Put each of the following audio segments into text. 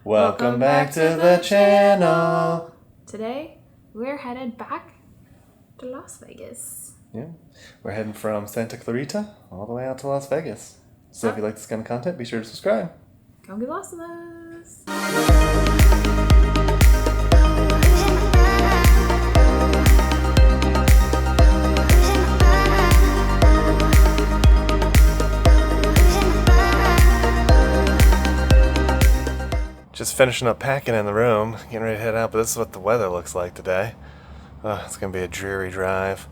Welcome back to the channel. Today, we're headed back to Las Vegas. Yeah, we're heading from Santa Clarita all the way out to Las Vegas. So if you like this kind of content, be sure to subscribe. Come get lost with us. Just finishing up packing in the room, getting ready to head out, but this is what the weather looks like today. It's going to be a dreary drive.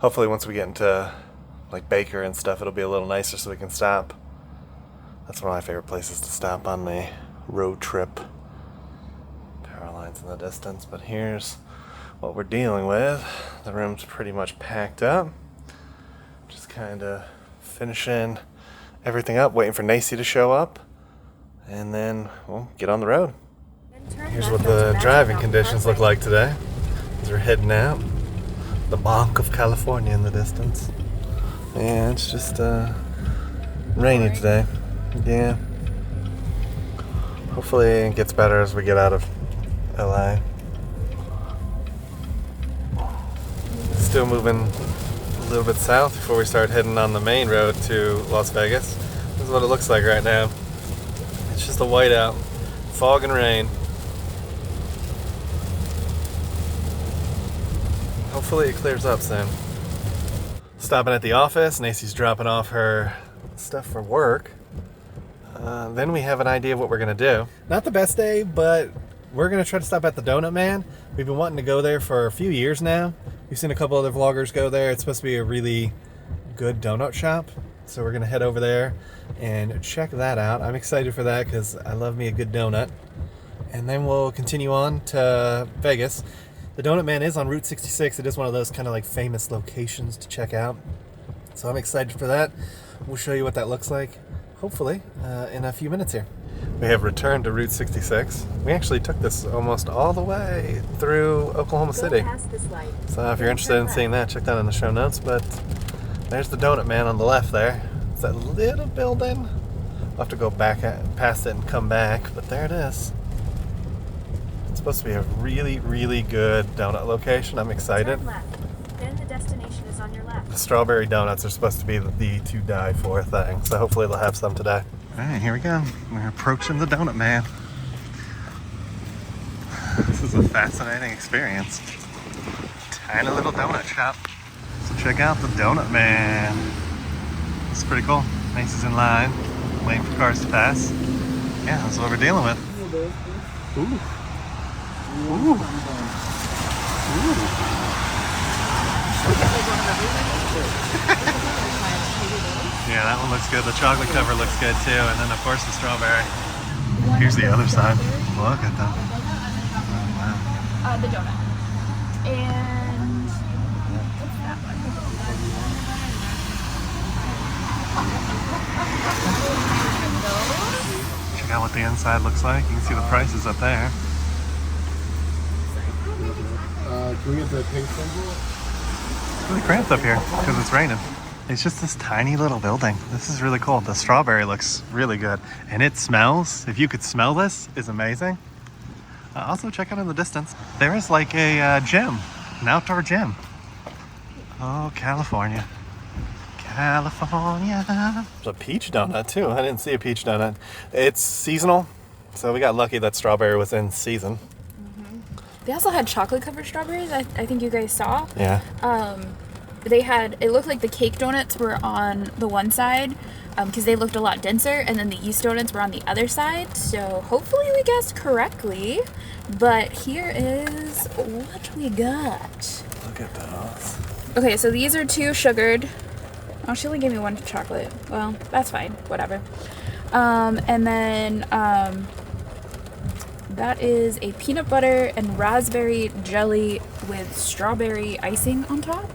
Hopefully once we get into like Baker and stuff, it'll be a little nicer so we can stop. That's one of my favorite places to stop on the road trip. Power lines in the distance, but here's what we're dealing with. The room's pretty much packed up. Just kind of finishing everything up, waiting for Nacy to show up. And then we'll get on the road. Here's what the driving conditions look like today as we're heading out. The bonk of California in the distance. And it's just rainy today. Yeah. Hopefully it gets better as we get out of LA. Still moving a little bit south before we start heading on the main road to Las Vegas. This is what it looks like right now. It's just a whiteout, fog and rain. Hopefully it clears up soon. Stopping at the office, Nacy's dropping off her stuff for work. Then we have an idea of what we're gonna do. Not the best day, but we're gonna try to stop at the Donut Man. We've been wanting to go there for a few years now. We've seen a couple other vloggers go there. It's supposed to be a really good donut shop. So we're gonna head over there and check that out. I'm excited for that because I love me a good donut. And then we'll continue on to Vegas. The Donut Man is on Route 66. It is one of those kind of like famous locations to check out. So I'm excited for that. We'll show you what that looks like, hopefully, in a few minutes here. We have returned to Route 66. We actually took this almost all the way through Oklahoma City. So if you're interested in seeing that, check that in the show notes. But there's the Donut Man on the left there. It's that little building. I'll have to go back past it and come back, but there it is. It's supposed to be a really, really good donut location. I'm excited. Turn left. Then the destination is on your left. The strawberry donuts are supposed to be the to die for thing, so hopefully they'll have some today. All right, here we go. We're approaching the Donut Man. This is a fascinating experience. Tiny little donut shop. So check out the Donut Man. It's pretty cool. Nacy's in line, waiting for cars to pass. Yeah, that's what we're dealing with. Ooh. Ooh. Ooh. Yeah, that one looks good. The chocolate cover looks good too. And then of course the strawberry. Here's the other side. Look at them. Oh, wow. The donut. And what's that one? Check out what the inside looks like. You can see the prices up there. Can we get the pink symbol? It's really cramped up here because it's raining. It's just this tiny little building. This is really cool. The strawberry looks really good. And it smells, if you could smell this, is amazing. Also check out in the distance, there is like a gym, an outdoor gym. Oh, California. California. There's a peach donut too. I didn't see a peach donut. It's seasonal, so we got lucky that strawberry was in season. They also had chocolate covered strawberries. I think you guys saw. Yeah. They had, it looked like the cake donuts were on the one side because they looked a lot denser, and then the yeast donuts were on the other side. So hopefully we guessed correctly. But here is what we got. Look at those. Okay, so these are 2 sugared. Oh, she only gave me 1 chocolate. Well, that's fine. Whatever. And then that is a peanut butter and raspberry jelly with strawberry icing on top.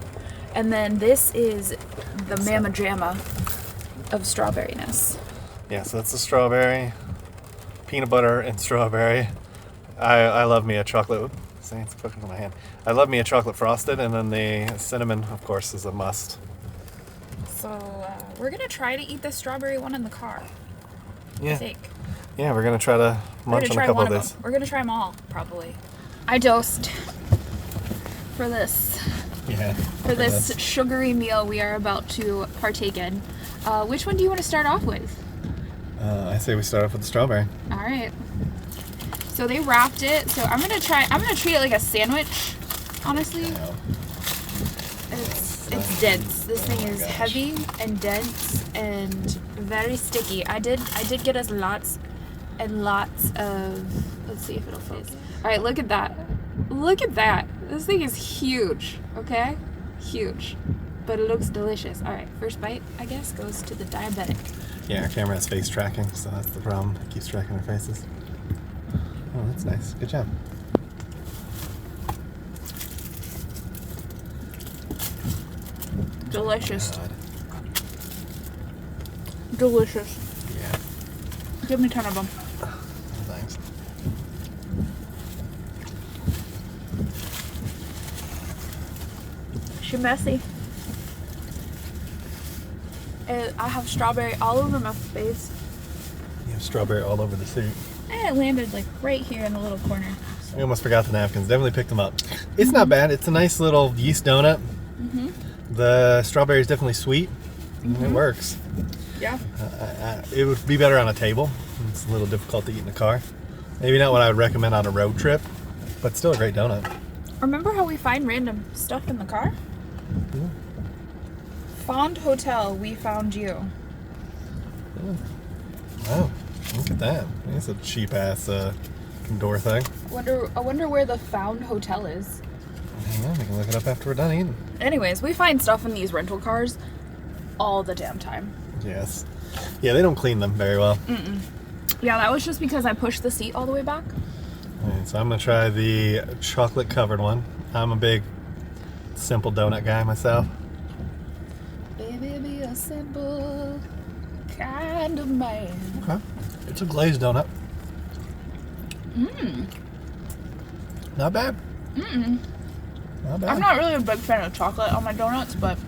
And then this is the Mama Jamma of strawberryness. Yeah, so that's the strawberry, peanut butter, and strawberry. I love me a chocolate. Oops, see, it's cooking in my hand. I love me a chocolate frosted, and then the cinnamon, of course, is a must. So we're gonna try to eat the strawberry one in the car. Yeah. I think. Yeah, we're gonna try to munch on a couple of these. We're gonna try them all, probably. I dosed for this. Yeah. For this sugary meal we are about to partake in. Which one do you want to start off with? I say we start off with the strawberry. All right. So they wrapped it. So I'm gonna treat it like a sandwich. Honestly, it's dense. This thing is heavy and dense and very sticky. I did get us lots and lots of. Let's see if it'll focus. All right, look at that. Look at that. This thing is huge. Okay, huge, but it looks delicious. All right, first bite I guess goes to the diabetic. Yeah, our camera has face tracking, so that's the problem. It keeps tracking our faces. Oh, that's nice. Good job. Delicious. God. Delicious. Yeah. Give me 10 of them. Thanks. She's messy. I have strawberry all over my face. You have strawberry all over the seat. And it landed like right here in the little corner. We almost forgot the napkins. Definitely picked them up. It's not bad. It's a nice little yeast donut. The strawberry is definitely sweet. It works. Yeah. It would be better on a table. It's a little difficult to eat in the car. Maybe not what I would recommend on a road trip, but still a great donut. Remember how we find random stuff in the car? Yeah. Fond Hotel, we found you. Oh, look at that. It's a cheap ass door thing. I wonder where the Found Hotel is. Hang on, we can look it up after we're done eating. Anyways, we find stuff in these rental cars all the damn time. Yes. Yeah, they don't clean them very well. Yeah, that was just because I pushed the seat all the way back. Alright, so I'm going to try the chocolate covered one. I'm a big simple donut guy myself. Baby, be a simple kind of man. Okay. It's a glazed donut. Not bad. Not bad. I'm not really a big fan of chocolate on my donuts, but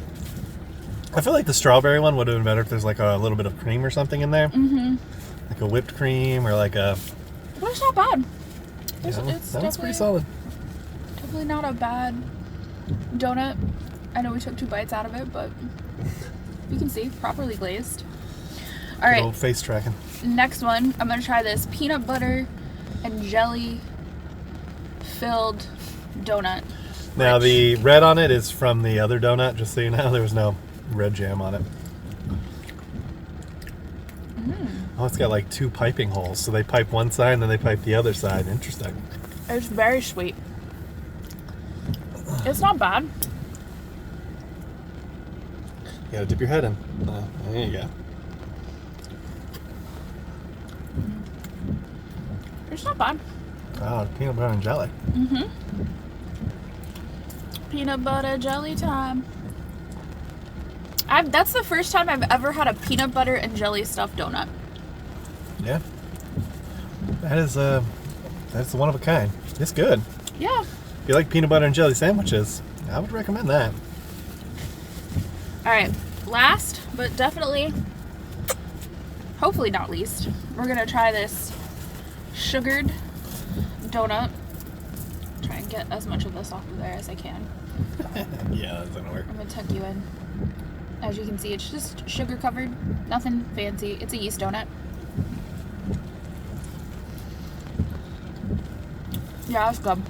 I feel like the strawberry one would have been better if there's like a little bit of cream or something in there. Like a whipped cream or like a... but it's not bad. That's pretty solid. Definitely not a bad donut. I know we took 2 bites out of it, but you can see, properly glazed. All right, Old face tracking. next one. I'm gonna try this peanut butter and jelly filled donut. Now the red on it is from the other donut, just so you know. There was no red jam on it. Oh, it's got like 2 piping holes. So they pipe one side and then they pipe the other side. Interesting. It's very sweet. It's not bad. You gotta dip your head in. There you go. It's not bad. Oh, peanut butter and jelly. Peanut butter jelly time. That's the first time I've ever had a peanut butter and jelly stuffed donut. Yeah. That's one of a kind. It's good. Yeah. If you like peanut butter and jelly sandwiches, I would recommend that. All right. Last, but definitely, hopefully not least, we're gonna try this sugared donut. Try and get as much of this off of there as I can. Yeah, that's gonna work. I'm gonna tuck you in. As you can see, it's just sugar covered, nothing fancy. It's a yeast donut. Yeah, that's good.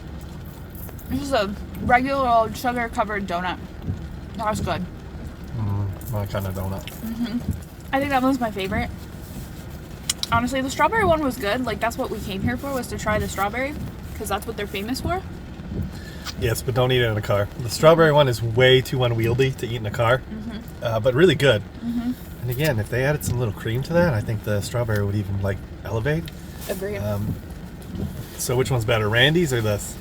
This is a regular old sugar covered donut. That's good. My kind of donut. I think that was my favorite. Honestly, the strawberry one was good. Like, that's what we came here for, was to try the strawberry, because that's what they're famous for. Yes, but don't eat it in a car. The strawberry one is way too unwieldy to eat in a car, but really good. And again, if they added some little cream to that, I think the strawberry would even like elevate. Agree. So which one's better, Randy's or this?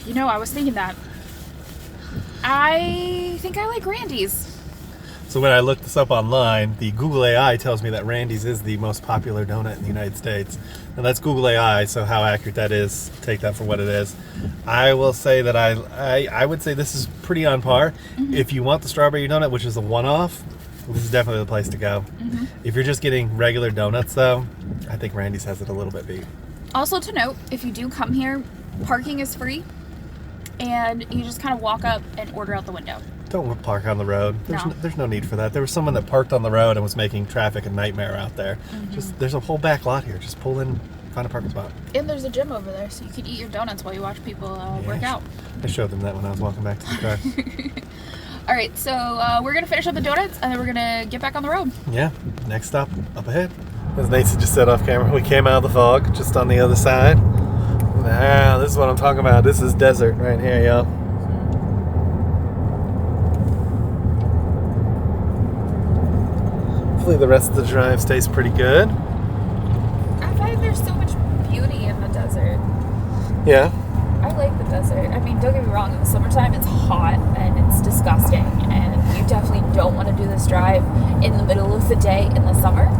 You know, I was thinking that. I think I like Randy's. So when I looked this up online, the Google AI tells me that Randy's is the most popular donut in the United States. And that's Google AI, so how accurate that is, take that for what it is. I will say that I would say this is pretty on par. If you want the strawberry donut, which is a one-off, this is definitely the place to go. If you're just getting regular donuts, though, I think Randy's has it a little bit beat. Also to note, if you do come here, parking is free, and you just kind of walk up and order out the window. Don't park on the road. No. There's no need for that. There was someone that parked on the road and was making traffic a nightmare out there. Just there's a whole back lot here. Just pull in, find a parking spot. And there's a gym over there, so you could eat your donuts while you watch people work out. I showed them that when I was walking back to the car. All right, so we're going to finish up the donuts, and then we're going to get back on the road. Yeah, next stop, up ahead. As Nancy just said off camera, we came out of the fog, just on the other side. Now, this is what I'm talking about. This is desert right here, y'all. Hopefully the rest of the drive stays pretty good. I find there's so much beauty in the desert. Yeah. I like the desert. I mean, don't get me wrong, in the summertime it's hot and it's disgusting, and you definitely don't want to do this drive in the middle of the day in the summer.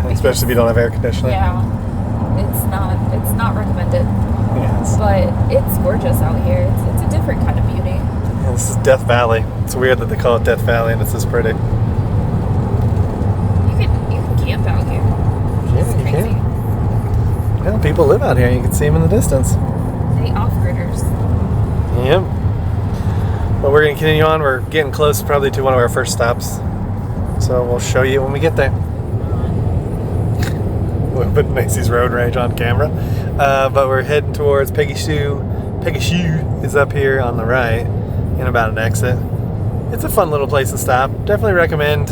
Especially if you don't have air conditioning. Yeah, it's not recommended. Yes. But it's gorgeous out here. It's a different kind of beauty. Yeah, this is Death Valley. It's weird that they call it Death Valley and it's this pretty. You can camp out here. Yeah, It's you crazy. can. Yeah, people live out here. You can see them in the distance. They off-gridders. Yep. But we're going to continue on. We're getting close probably to one of our first stops. So we'll show you when we get there. We'll put Macy's Road Rage on camera. But we're heading towards Peggy Sue. Peggy Sue is up here on the right in about an exit. It's a fun little place to stop. Definitely recommend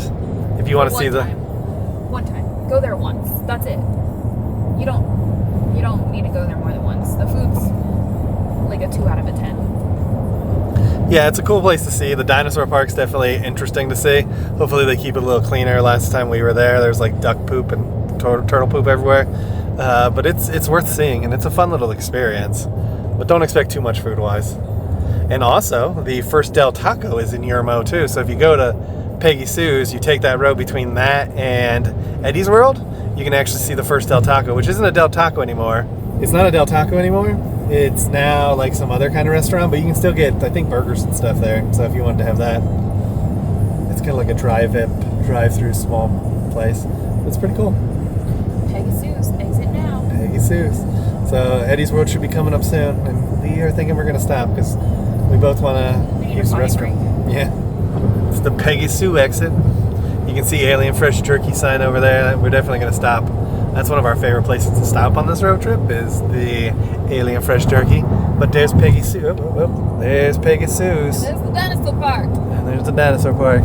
if you want to see the... One time. Go there once. That's it. You don't need to go there more than once. The food's like a 2 out of a 10. Yeah, it's a cool place to see. The dinosaur park's definitely interesting to see. Hopefully they keep it a little cleaner. Last time we were there, there's like duck poop and turtle poop everywhere. But it's worth seeing, and it's a fun little experience. But don't expect too much food-wise. And also, the first Del Taco is in Yermo too. So if you go to Peggy Sue's, you take that road between that and Eddie's World, you can actually see the first Del Taco, which isn't a Del Taco anymore. It's not a Del Taco anymore. It's now like some other kind of restaurant, but you can still get, I think, burgers and stuff there. So if you wanted to have that, it's kind of like a drive-through small place. It's pretty cool. Peggy Sue's, exit now. Peggy Sue's. So Eddie's World should be coming up soon, and we are thinking we're going to stop because we both want to use the restroom. Yeah. It's the Peggy Sue exit. You can see Alien Fresh Jerky sign over there. We're definitely going to stop. That's one of our favorite places to stop on this road trip is the Alien Fresh Jerky. But there's Peggy Sue. Oh, there's Peggy Sue's. There's the dinosaur park. And there's the dinosaur park.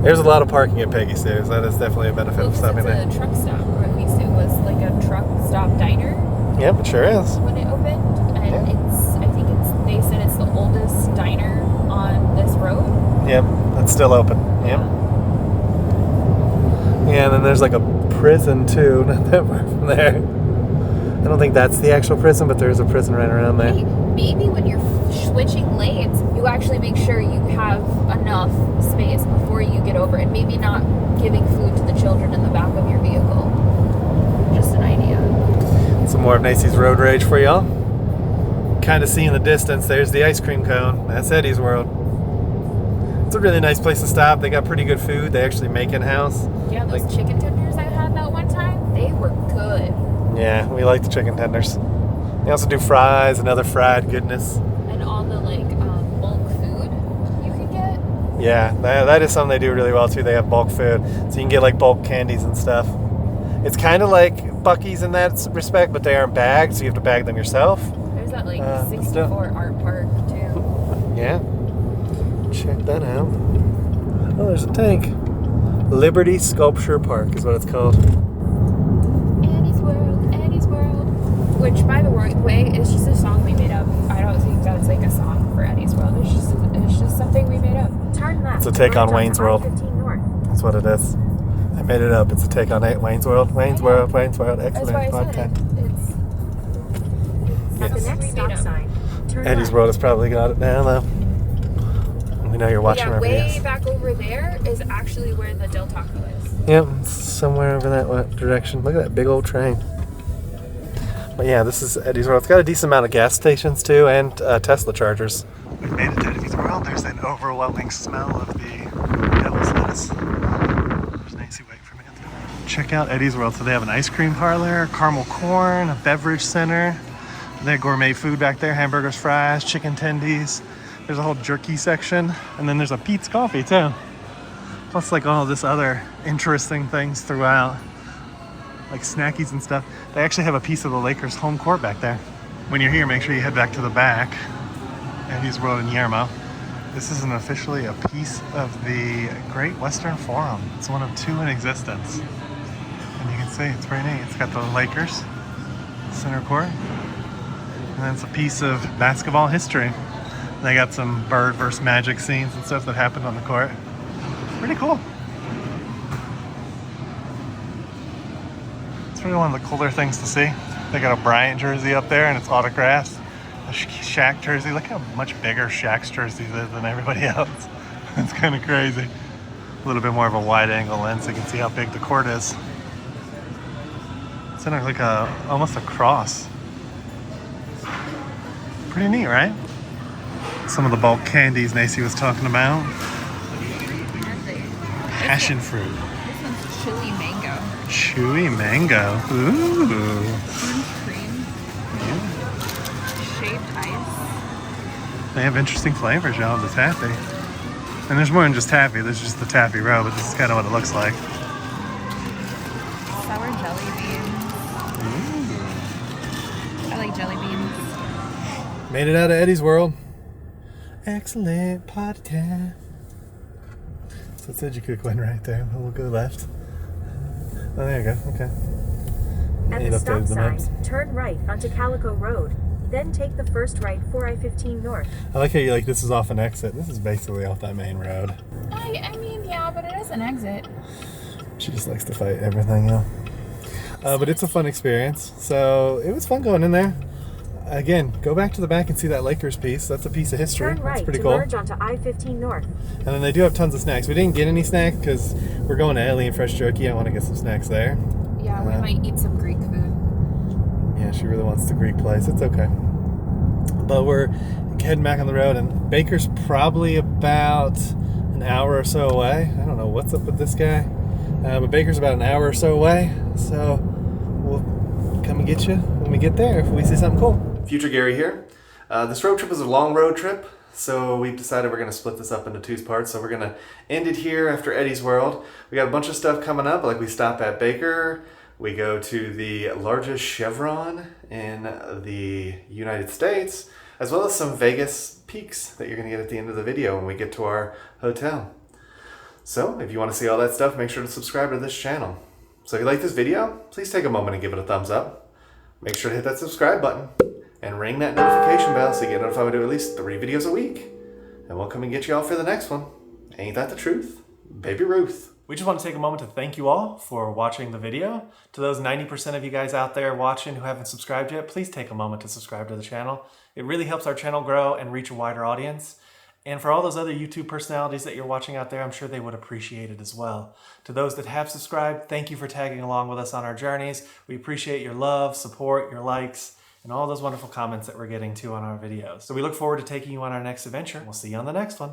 There's a lot of parking at Peggy Sue's. That is definitely a benefit of stopping there. It's a truck stop, or at least it was like a truck stop diner Yep, it sure is. when it opened. And they said it's the oldest diner on this road. Yep, it's still open. Yep. Yeah, and then there's like a prison too, not that far from there. I don't think that's the actual prison, but there's a prison right around there. Hey, maybe when you're switching lanes, you actually make sure you have enough space before you get over, and maybe not giving food to the children in the back of your vehicle. Just an idea. Some more of Macy's Road Rage for y'all. Kind of see in the distance, there's the ice cream cone. That's Eddie's World. It's a really nice place to stop. They got pretty good food. They actually make in-house. Yeah, those chicken tenders I had that one time, they were good. Yeah, we like the chicken tenders. They also do fries and other fried goodness. And all the bulk food you can get. Yeah, that is something they do really well too. They have bulk food, so you can get like bulk candies and stuff. It's kind of like Buc-ee's in that respect, but they aren't bagged, so you have to bag them yourself. There's that 64 art park too. Yeah, check that out. Oh, there's a tank. Liberty Sculpture Park is what it's called. Eddie's World. Which, by the way, is just a song we made up. I don't think that's like a song for Eddie's World. It's just something we made up. Turn left. It's a take on Wayne's World. I-15 north. That's what it is. I made it up. It's a take on Wayne's World. Wayne's World. That's why Excellent I content. At the Yes. next stop sign, turn Eddie's left. World has probably got it now, though. We know you're watching Yeah, our way videos. back over there is actually where the Del Taco is. Yep, it's somewhere over that direction. Look at that big old train. But yeah, this is Eddie's World. It's got a decent amount of gas stations too, and Tesla chargers. We made it to Eddie's World. There's an overwhelming smell of the devil's lettuce. There's Nancy waiting for me at the door. Check out Eddie's World. So they have an ice cream parlor, caramel corn, a beverage center. They have gourmet food back there, hamburgers, fries, chicken tendies. There's a whole jerky section. And then there's a Pete's Coffee too. Plus like all this other interesting things throughout, like snackies and stuff. They actually have a piece of the Lakers home court back there. When you're here, make sure you head back to the back. Eddie's World in Yermo. This isn't officially a piece of the Great Western Forum. It's one of 2 in existence. And you can see it's pretty neat. It's got the Lakers center court. And then it's a piece of basketball history. They got some Bird versus Magic scenes and stuff that happened on the court. Pretty cool. It's really one of the cooler things to see. They got a Bryant jersey up there and it's autographed. A Shaq jersey. Look how much bigger Shaq's jersey is than everybody else. It's kind of crazy. A little bit more of a wide angle lens so you can see how big the court is. It's in like almost a cross. Pretty neat, right? Some of the bulk candies Nacy was talking about. Passion fruit. This one's chewy mango. Chewy mango. Ooh. Orange cream. Shaved ice. They have interesting flavors, y'all. The taffy. And there's more than just taffy. There's just the taffy row, but this is kind of what it looks like. Sour jelly beans. I like jelly beans. Made it out of Eddie's World. Excellent party time. So it said you could go in right there. We'll go left. Oh, there you go. Okay. At the stop sign, turn right onto Calico Road. Then take the first right for I-15 North. I like how you like this is off an exit. This is basically off that main road. I mean, yeah, but it is an exit. She just likes to fight everything, yeah. But it's a fun experience. So it was fun going in there. Again, go back to the back and see that Lakers piece. That's a piece of history. Turn right That's pretty to cool. merge onto I-15 North. And then they do have tons of snacks. We didn't get any snacks because we're going to Ellie and Fresh Jerky. I want to get some snacks there. Yeah, we might eat some Greek food. Yeah, she really wants the Greek place. It's okay. But we're heading back on the road, and Baker's probably about an hour or so away. I don't know what's up with this guy. But Baker's about an hour or so away. So we'll come and get you when we get there if we see something cool. Future Gary here. This road trip is a long road trip, so we've decided we're going to split this up into 2 parts. So we're going to end it here after Eddie's World. We got a bunch of stuff coming up, like we stop at Baker. We go to the largest chevron in the United States, as well as some Vegas peaks that you're going to get at the end of the video when we get to our hotel. So if you want to see all that stuff, make sure to subscribe to this channel. So if you like this video, please take a moment and give it a thumbs up. Make sure to hit that subscribe button and ring that notification bell so you get notified when we do at least 3 videos a week. And we'll come and get you all for the next one. Ain't that the truth? Baby Ruth. We just want to take a moment to thank you all for watching the video. To those 90% of you guys out there watching who haven't subscribed yet, please take a moment to subscribe to the channel. It really helps our channel grow and reach a wider audience. And for all those other YouTube personalities that you're watching out there, I'm sure they would appreciate it as well. To those that have subscribed, thank you for tagging along with us on our journeys. We appreciate your love, support, your likes, and all those wonderful comments that we're getting to on our videos. So we look forward to taking you on our next adventure. We'll see you on the next one.